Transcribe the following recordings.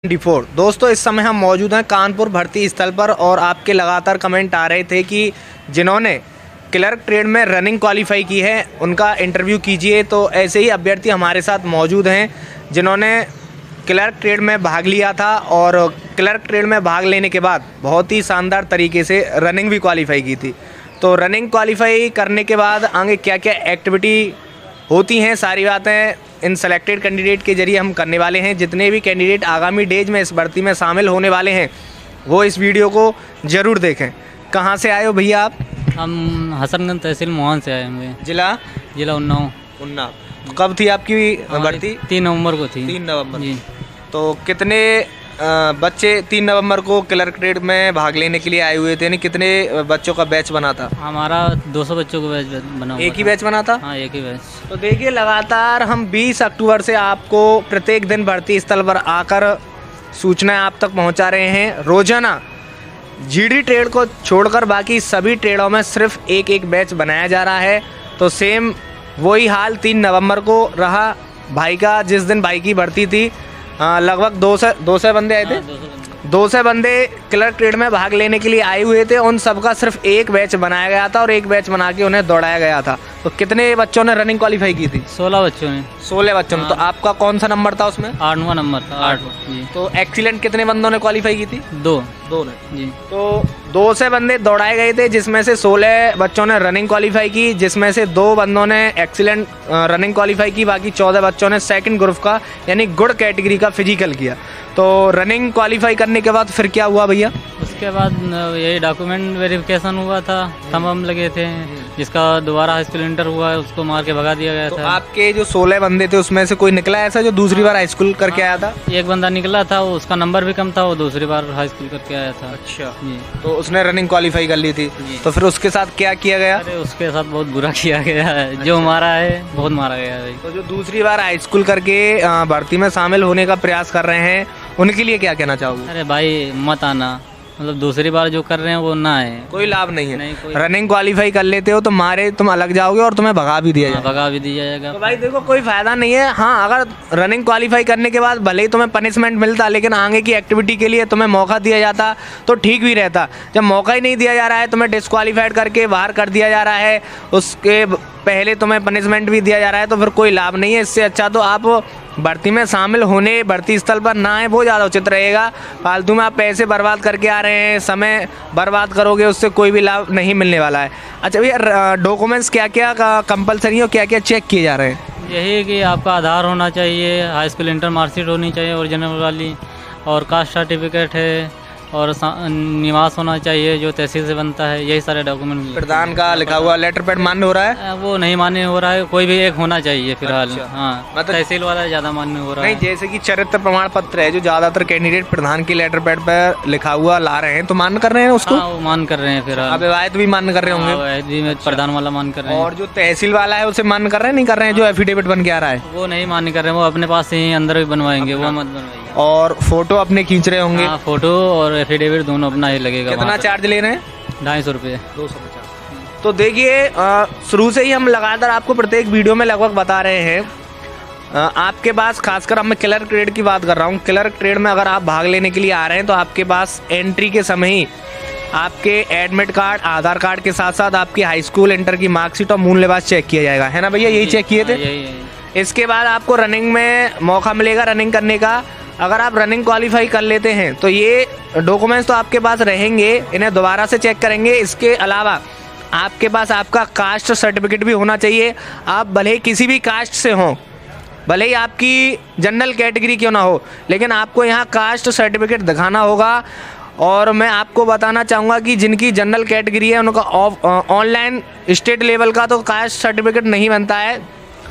24 दोस्तों, इस समय हम मौजूद हैं कानपुर भर्ती स्थल पर और आपके लगातार कमेंट आ रहे थे कि जिन्होंने क्लर्क ट्रेड में रनिंग क्वालिफाई की है उनका इंटरव्यू कीजिए। तो ऐसे ही अभ्यर्थी हमारे साथ मौजूद हैं जिन्होंने क्लर्क ट्रेड में भाग लिया था और क्लर्क ट्रेड में भाग लेने के बाद बहुत ही शानदार तरीके से रनिंग भी क्वालिफाई की थी। तो रनिंग क्वालिफाई करने के बाद आगे क्या क्या एक्टिविटी होती हैं, सारी बातें इन सेलेक्टेड कैंडिडेट के जरिए हम करने वाले हैं। जितने भी कैंडिडेट आगामी डेज में इस भर्ती में शामिल होने वाले हैं वो इस वीडियो को ज़रूर देखें। कहाँ से आए हो भैया आप? हम हसनगंज तहसील मोहन से आए हुए। जिला उन्नाव। तो कब थी आपकी भर्ती? 3 नवंबर को थी। 3 नवंबर जी। तो कितने बच्चे 3 नवंबर को क्लर्क ट्रेड में भाग लेने के लिए आए हुए थे? यानी कितने बच्चों का बैच बना था? हमारा 200 बच्चों का बैच बना हुआ एक ही था। बैच बना था? हाँ, एक ही बैच। तो देखिए, लगातार हम 20 अक्टूबर से आपको प्रत्येक दिन भर्ती स्थल पर आकर सूचनाएं आप तक पहुंचा रहे हैं। रोजाना जीडी ट्रेड को छोड़कर बाकी सभी ट्रेडों में सिर्फ एक बैच बनाया जा रहा है। तो सेम वही हाल 3 नवंबर को रहा भाई का। जिस दिन भाई की भर्ती थी लगभग 200 बंदे आए थे। 200 बंदे क्लर्क ट्रेड में भाग लेने के लिए आए हुए थे। उन सबका सिर्फ एक बैच बनाया गया था और एक बैच बना के उन्हें दौड़ाया गया था। तो कितने बच्चों ने रनिंग क्वालिफाई की थी? 16 बच्चों ने। 16 बच्चों ने। तो आपका कौन सा नंबर था उसमें? 8वां नंबर था। 8 जी। तो एक्सीलेंट कितने बंदों ने क्वालिफाई की थी? 2 ने। जी। तो 2 से बंदे दौड़ाए गए थे जिसमें से 16 बच्चों ने रनिंग क्वालिफाई की, जिसमें से 2 बंदों ने एक्सीलेंट रनिंग क्वालिफाई की। बाकी 14 बच्चों ने सेकंड ग्रुप का यानी गुड कैटेगरी का फिजिकल किया। तो रनिंग क्वालिफाई करने के बाद फिर क्या हुआ भैया? उसके बाद यही डॉक्यूमेंट वेरिफिकेशन हुआ था, थंब लगे थे। जिसका दोबारा हाई स्कूल इंटर हुआ है उसको मार के भगा दिया गया तो था। आपके जो 16 बंदे थे उसमें से कोई निकला ऐसा जो दूसरी बार हाई स्कूल करके आया था? एक बंदा निकला था, उसका नंबर भी कम था, वो दूसरी बार हाई स्कूल करके आया था। अच्छा जी। तो उसने रनिंग क्वालिफाई कर ली थी। तो फिर उसके साथ क्या किया गया? अरे उसके साथ बहुत बुरा किया गया है। जो मारा है बहुत मारा गया है। तो जो दूसरी बार हाई स्कूल करके भर्ती में शामिल होने का प्रयास कर रहे हैं उनके लिए क्या कहना चाहोगे? अरे भाई मत आना, मतलब दूसरी बार जो कर रहे हैं वो ना है, कोई लाभ नहीं है। नहीं, कोई रनिंग क्वालिफाई कर लेते हो तो मारे तुम अलग जाओगे और तुम्हें भगा भी दिया जाएगा। भगा भी दिया जाएगा। तो भाई देखो, कोई फायदा नहीं है। हाँ, अगर रनिंग क्वालिफाई करने के बाद भले ही तुम्हें पनिशमेंट मिलता लेकिन आगे की एक्टिविटी के लिए तुम्हें मौका दिया जाता तो ठीक भी रहता। जब मौका ही नहीं दिया जा रहा है, तुम्हें डिस्क्वालीफाइड करके बाहर कर दिया जा रहा है, उसके पहले तुम्हें पनिशमेंट भी दिया जा रहा है, तो फिर कोई लाभ नहीं है। इससे अच्छा तो आप भर्ती में शामिल होने भर्ती स्थल पर ना आए, वो ज़्यादा उचित रहेगा। फालतू में आप पैसे बर्बाद करके आ रहे हैं, समय बर्बाद करोगे, उससे कोई भी लाभ नहीं मिलने वाला है। अच्छा भैया, डॉक्यूमेंट्स क्या क्या कंपलसरी हो, क्या क्या चेक किए जा रहे हैं? यही है कि आपका आधार होना चाहिए, हाई स्कूल इंटर मार्कशीट होनी चाहिए ओरिजिनल वाली, और कास्ट सर्टिफिकेट है, और निवास होना चाहिए जो तहसील से बनता है। यही सारे डॉक्यूमेंट। प्रधान का लिखा हुआ लेटर पैड मान्य हो रहा है? वो नहीं मान्य हो रहा है, कोई भी एक होना चाहिए फिलहाल। अच्छा। हाँ, मतलब तहसील वाला ज़्यादा मान्य हो रहा नहीं, है। जैसे कि चरित्र प्रमाण पत्र है जो ज्यादातर कैंडिडेट प्रधान की लेटर पैड पर लिखा हुआ ला रहे हैं, तो मान्य कर रहे हैं उसको? हाँ, वो मान कर रहे हैं फिलहाल। अविवाहित भी मान्य कर रहे होंगे? में प्रधान वाला मान कर रहे हैं। और जो तहसील वाला है उसे मान्य कर रहे हैं, नहीं कर रहे हैं? जो एफिडेविट बन के आ रहा है वो नहीं मान्य कर रहे हैं, वो अपने पास से ही अंदर भी बनवाएंगे, वो मत बनवाइए। और फोटो अपने खींच रहे होंगे? हाँ, फोटो और एफिडेविट दोनों अपना ही लगेगा। कितना चार्ज ले रहे हैं? 250 रुपये। 250। तो देखिए, शुरू से ही हम लगातार आपको प्रत्येक वीडियो में लगभग बता रहे हैं, आपके पास खासकर अब मैं क्लर्क ट्रेड की बात कर रहा हूँ। क्लर्क ट्रेड में अगर आप भाग लेने के लिए आ रहे हैं तो आपके पास एंट्री के समय ही आपके एडमिट कार्ड, आधार कार्ड के साथ साथ आपकी हाई स्कूल इंटर की मार्कशीट और मूल लिबास चेक किया जाएगा, है ना भैया? यही चेक किए थे। इसके बाद आपको रनिंग में मौका मिलेगा रनिंग करने का। अगर आप रनिंग क्वालिफाई कर लेते हैं तो ये डॉक्यूमेंट्स तो आपके पास रहेंगे, इन्हें दोबारा से चेक करेंगे। इसके अलावा आपके पास आपका कास्ट सर्टिफिकेट भी होना चाहिए। आप भले ही किसी भी कास्ट से हों, भले ही आपकी जनरल कैटेगरी क्यों ना हो, लेकिन आपको यहाँ कास्ट सर्टिफिकेट दिखाना होगा। और मैं आपको बताना चाहूँगा कि जिनकी जनरल कैटेगरी है उनका ऑनलाइन स्टेट लेवल का तो कास्ट सर्टिफिकेट नहीं बनता है,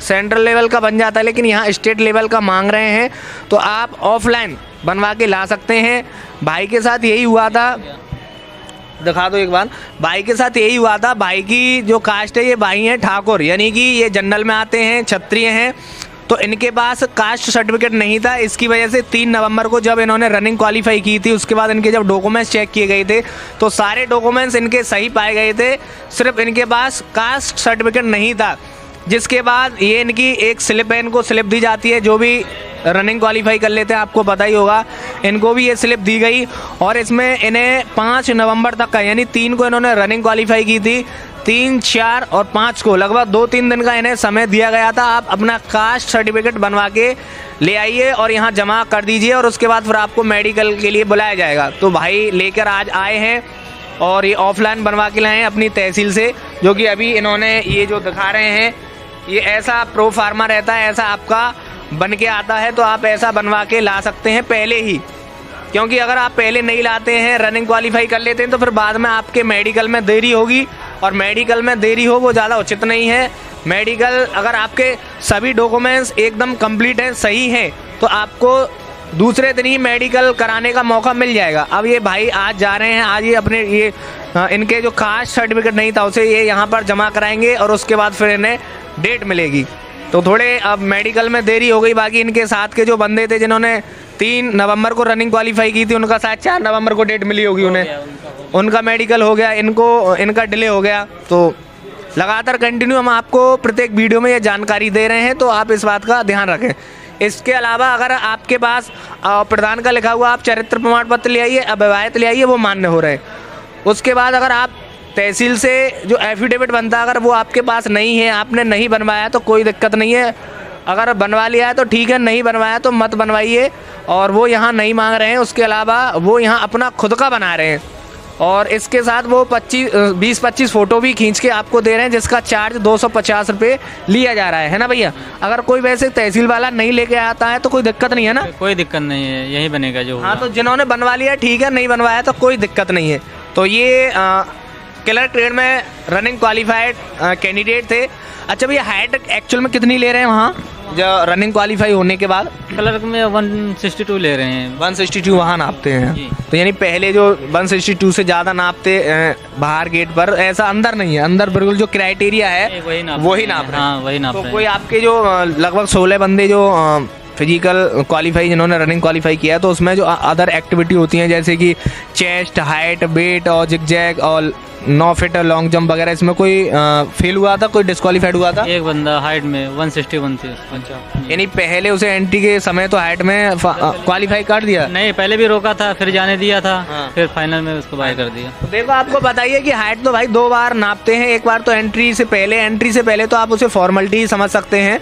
सेंट्रल लेवल का बन जाता है, लेकिन यहाँ स्टेट लेवल का मांग रहे हैं तो आप ऑफलाइन बनवा के ला सकते हैं। भाई के साथ यही हुआ था, दिखा दो एक बार। भाई के साथ यही हुआ था। भाई की जो कास्ट है, ये भाई हैं ठाकुर, यानी कि ये जनरल में आते हैं, क्षत्रिय हैं। तो इनके पास कास्ट सर्टिफिकेट नहीं था। इसकी वजह से 3 नवंबर को जब इन्होंने रनिंग क्वालिफाई की थी उसके बाद इनके जब डॉक्यूमेंट्स चेक किए गए थे तो सारे डॉक्यूमेंट्स इनके सही पाए गए थे, सिर्फ इनके पास कास्ट सर्टिफिकेट नहीं था। जिसके बाद ये इनकी एक स्लिप है, इनको स्लिप दी जाती है, जो भी रनिंग क्वालिफाई कर लेते हैं आपको पता ही होगा, इनको भी ये स्लिप दी गई। और इसमें इन्हें 5 नवंबर तक का, यानी 3 को इन्होंने रनिंग क्वालिफाई की थी, 3, 4 और 5 को लगभग 2-3 दिन का इन्हें समय दिया गया था। आप अपना कास्ट सर्टिफिकेट बनवा के ले आइए और यहाँ जमा कर दीजिए और उसके बाद फिर आपको मेडिकल के लिए बुलाया जाएगा। तो भाई लेकर आज आए हैं और ये ऑफलाइन बनवा के लाए हैं अपनी तहसील से, जो कि अभी इन्होंने ये जो दिखा रहे हैं, ये ऐसा प्रो फार्मा रहता है, ऐसा आपका बन के आता है। तो आप ऐसा बनवा के ला सकते हैं पहले ही, क्योंकि अगर आप पहले नहीं लाते हैं, रनिंग क्वालिफाई कर लेते हैं, तो फिर बाद में आपके मेडिकल में देरी होगी, और मेडिकल में देरी हो वो ज़्यादा उचित नहीं है। मेडिकल अगर आपके सभी डॉक्यूमेंट्स एकदम कंप्लीट हैं, सही हैं, तो आपको दूसरे दिन ही मेडिकल कराने का मौका मिल जाएगा। अब ये भाई आज जा रहे हैं, आज ये अपने ये इनके जो कास्ट सर्टिफिकेट नहीं था उसे ये यहाँ पर जमा कराएंगे और उसके बाद फिर इन्हें डेट मिलेगी। तो थोड़े अब मेडिकल में देरी हो गई। बाकी इनके साथ के जो बंदे थे जिन्होंने 3 नवंबर को रनिंग क्वालिफाई की थी, उनका शायद 4 नवंबर को डेट मिली होगी उन्हें, उनका मेडिकल हो गया, इनका डिले हो गया। तो लगातार कंटिन्यू हम आपको प्रत्येक वीडियो में ये जानकारी दे रहे हैं, तो आप इस बात का ध्यान रखें। इसके अलावा अगर आपके पास प्रधान का लिखा हुआ आप चरित्र प्रमाण पत्र ले आइए, अविवाहित ले आइए, वो मान्य हो रहे हैं। उसके बाद अगर आप तहसील से जो एफिडेविट बनता है, अगर वो आपके पास नहीं है, आपने नहीं बनवाया, तो कोई दिक्कत नहीं है। अगर बनवा लिया है तो ठीक है, नहीं बनवाया तो मत बनवाइए। और वो यहाँ नहीं मांग रहे हैं, उसके अलावा वो यहाँ अपना खुद का बना रहे हैं। और इसके साथ वो 20-25 फ़ोटो भी खींच के आपको दे रहे हैं, जिसका चार्ज 250 रुपये लिया जा रहा है ना भैया। अगर कोई वैसे तहसील वाला नहीं लेके आता है तो कोई दिक्कत नहीं है ना? कोई दिक्कत नहीं है, यही बनेगा जो। हाँ, तो जिन्होंने बनवा लिया ठीक है, नहीं बनवाया तो कोई दिक्कत नहीं है। तो ये क्लर्क ट्रेड में रनिंग क्वालिफाइड कैंडिडेट थे। अच्छा भैया, हाइट एक्चुअल में कितनी ले रहे हैं वहाँ जो रनिंग क्वालिफाई होने के बाद? क्लर्क में 162 ले रहे हैं। 162 वहाँ नापते हैं। तो यानी पहले जो 162 से ज़्यादा नापते बाहर गेट पर, ऐसा अंदर नहीं है, अंदर बिल्कुल जो क्राइटेरिया है वही नाप रहे हैं। हाँ, वही नाप रहे हैं। तो कोई आपके जो लगभग 16 बंदे जो फिजिकल क्वालिफाई जिन्होंने रनिंग क्वालिफाई किया है, तो उसमें जो अदर एक्टिविटी होती हैं जैसे कि चेस्ट, हाइट, वेट और जिग-जैग और 9 फीट लॉन्ग जंप वगैरह, इसमें कोई फेल हुआ था, कोई डिस्क्वालीफाइड हुआ था? एक बंदा हाइट में 161 थी। अच्छा, यानी पहले उसे एंट्री के समय तो हाइट में क्वालिफाई कर दिया? नहीं, पहले भी रोका था, फिर जाने दिया था। हाँ। फिर फाइनल में उसको बाय कर दिया। तो देखो, आपको बताइए कि हाइट तो भाई 2 बार नापते हैं। एक बार तो एंट्री से पहले तो आप उसे फॉर्मेलिटी समझ सकते हैं,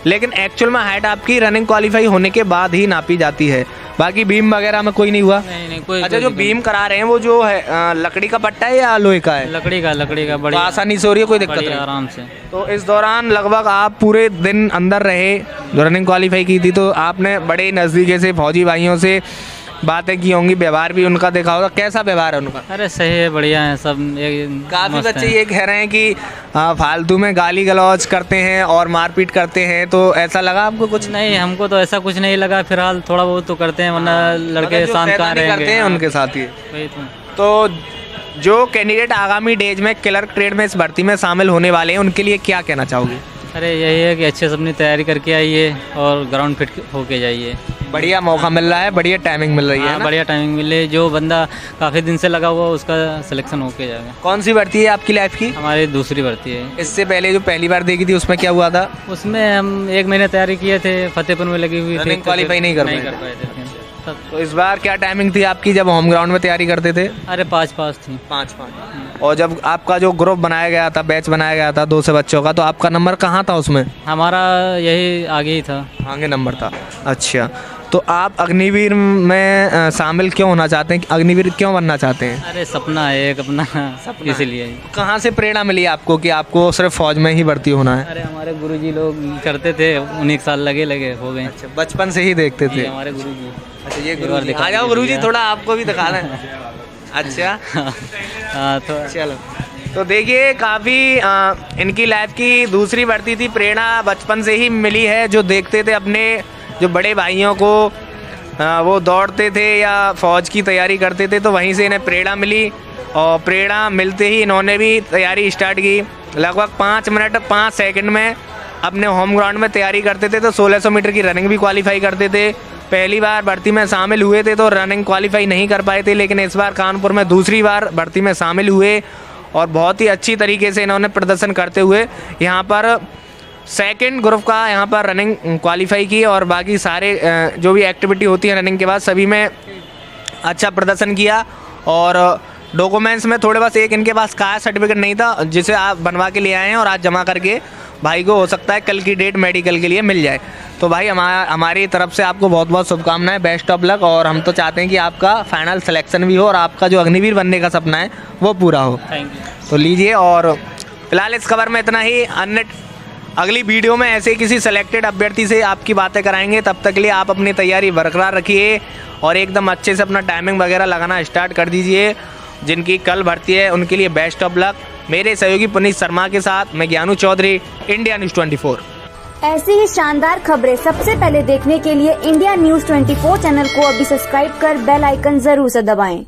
लेकिन एक्चुअल में हाइट आपकी रनिंग क्वालिफाई होने के बाद ही नापी जाती है। बाकी बीम वगैरह में कोई नहीं हुआ? नहीं, कोई। अच्छा, जो बीम करा रहे हैं वो जो है लकड़ी का पट्टा है या लोहे का है? लकड़ी का बढ़िया, आसानी से हो रही है, कोई दिक्कत नहीं, आराम से। तो इस दौरान लगभग आप पूरे दिन अंदर रहे, रनिंग क्वालिफाई की थी, तो आपने बड़े नज़दीके से फौजी भाइयों से बातें की होंगी, व्यवहार भी उनका देखा होगा। कैसा व्यवहार है उनका? अरे सही है, बढ़िया है सब। काफ़ी बच्चे ये कह रहे हैं कि फालतू में गाली गलौज करते हैं और मारपीट करते हैं, तो ऐसा लगा आपको कुछ? नहीं, हमको तो ऐसा कुछ नहीं लगा। फिलहाल थोड़ा बहुत तो करते हैं, वरना लड़के शांत कहाँ रहेंगे, करते हैं उनके साथ ही। वही तो जो कैंडिडेट आगामी डेज में क्लर्क ट्रेड में इस भर्ती में शामिल होने वाले हैं, उनके लिए क्या कहना चाहोगे? अरे यही है कि अच्छे से अपनी तैयारी करके आइए और ग्राउंड फिट होके जाइए। बढ़िया मौका मिल रहा है, बढ़िया टाइमिंग मिल रही है ना? बढ़िया टाइमिंग मिले। जो बंदा काफ़ी दिन से लगा हुआ उसका सिलेक्शन होके जाएगा। कौन सी भर्ती है आपकी लाइफ की? हमारी दूसरी भर्ती है। इससे पहले जो पहली बार देखी थी उसमें क्या हुआ था? उसमें हम 1 महीने तैयारी किए थे, फतेहपुर में लगी हुई थी, क्वालिफाई नहीं कर पाए थे। तो इस बार क्या टाइमिंग थी आपकी जब होम ग्राउंड में तैयारी करते थे? अरे 5-5 थी। 5-5। और जब आपका जो ग्रुप बनाया गया था, बैच बनाया गया था 200 बच्चों का, तो आपका नंबर कहाँ था उसमें? हमारा यही आगे ही था। आगे नंबर था। अच्छा, तो आप अग्निवीर में शामिल क्यों होना चाहते हैं? अग्निवीर क्यों बनना चाहते हैं? अरे सपना है एक अपना, इसीलिए। कहाँ से प्रेरणा मिली आपको कि आपको सिर्फ फौज में ही भर्ती होना है? अरे हमारे गुरुजी लोग करते थे, 19 साल लगे हो गए। अच्छा, बचपन से ही देखते थे हमारे गुरुजी। अच्छा, ये गुरुजी, आ जाओ गुरुजी, थोड़ा आपको भी दिखा दें। अच्छा, हाँ, तो चलो। तो देखिए, काफ़ी इनकी लाइफ की दूसरी भर्ती थी। प्रेरणा बचपन से ही मिली है, जो देखते थे अपने जो बड़े भाइयों को, वो दौड़ते थे या फौज की तैयारी करते थे, तो वहीं से इन्हें प्रेरणा मिली। और प्रेरणा मिलते ही इन्होंने भी तैयारी स्टार्ट की। लगभग 5 मिनट 5 सेकंड में अपने होम ग्राउंड में तैयारी करते थे, तो 1600 मीटर की रनिंग भी क्वालिफाई करते थे। पहली बार भर्ती में शामिल हुए थे तो रनिंग क्वालिफाई नहीं कर पाए थे, लेकिन इस बार कानपुर में दूसरी बार भर्ती में शामिल हुए और बहुत ही अच्छी तरीके से इन्होंने प्रदर्शन करते हुए यहाँ पर सेकंड ग्रुप का यहाँ पर रनिंग क्वालिफाई की और बाकी सारे जो भी एक्टिविटी होती है रनिंग के बाद सभी में अच्छा प्रदर्शन किया। और डॉक्यूमेंट्स में थोड़े बस एक इनके पास कास्ट सर्टिफिकेट नहीं था जिसे आप बनवा के ले आए हैं और आज जमा करके भाई को हो सकता है कल की डेट मेडिकल के लिए मिल जाए। तो भाई हमारी तरफ से आपको बहुत बहुत शुभकामनाएं, बेस्ट ऑफ लक। और हम तो चाहते हैं कि आपका फाइनल सिलेक्शन भी हो और आपका जो अग्निवीर बनने का सपना है वो पूरा हो। Thank you. तो लीजिए, और फिलहाल इस खबर में इतना ही। अन्य अगली वीडियो में ऐसे किसी सिलेक्टेड अभ्यर्थी से आपकी बातें कराएंगे। तब तक के लिए आप अपनी तैयारी बरकरार रखिए और एकदम अच्छे से अपना टाइमिंग वगैरह लगाना स्टार्ट कर दीजिए। जिनकी कल भर्ती है उनके लिए बेस्ट ऑफ लक। मेरे सहयोगी पुनीत शर्मा के साथ मैं ज्ञानू चौधरी, इंडिया न्यूज़ 24। ऐसी ही शानदार खबरें सबसे पहले देखने के लिए इंडिया न्यूज़ 24 चैनल को अभी सब्सक्राइब कर बेल आइकन जरूर से दबाएं।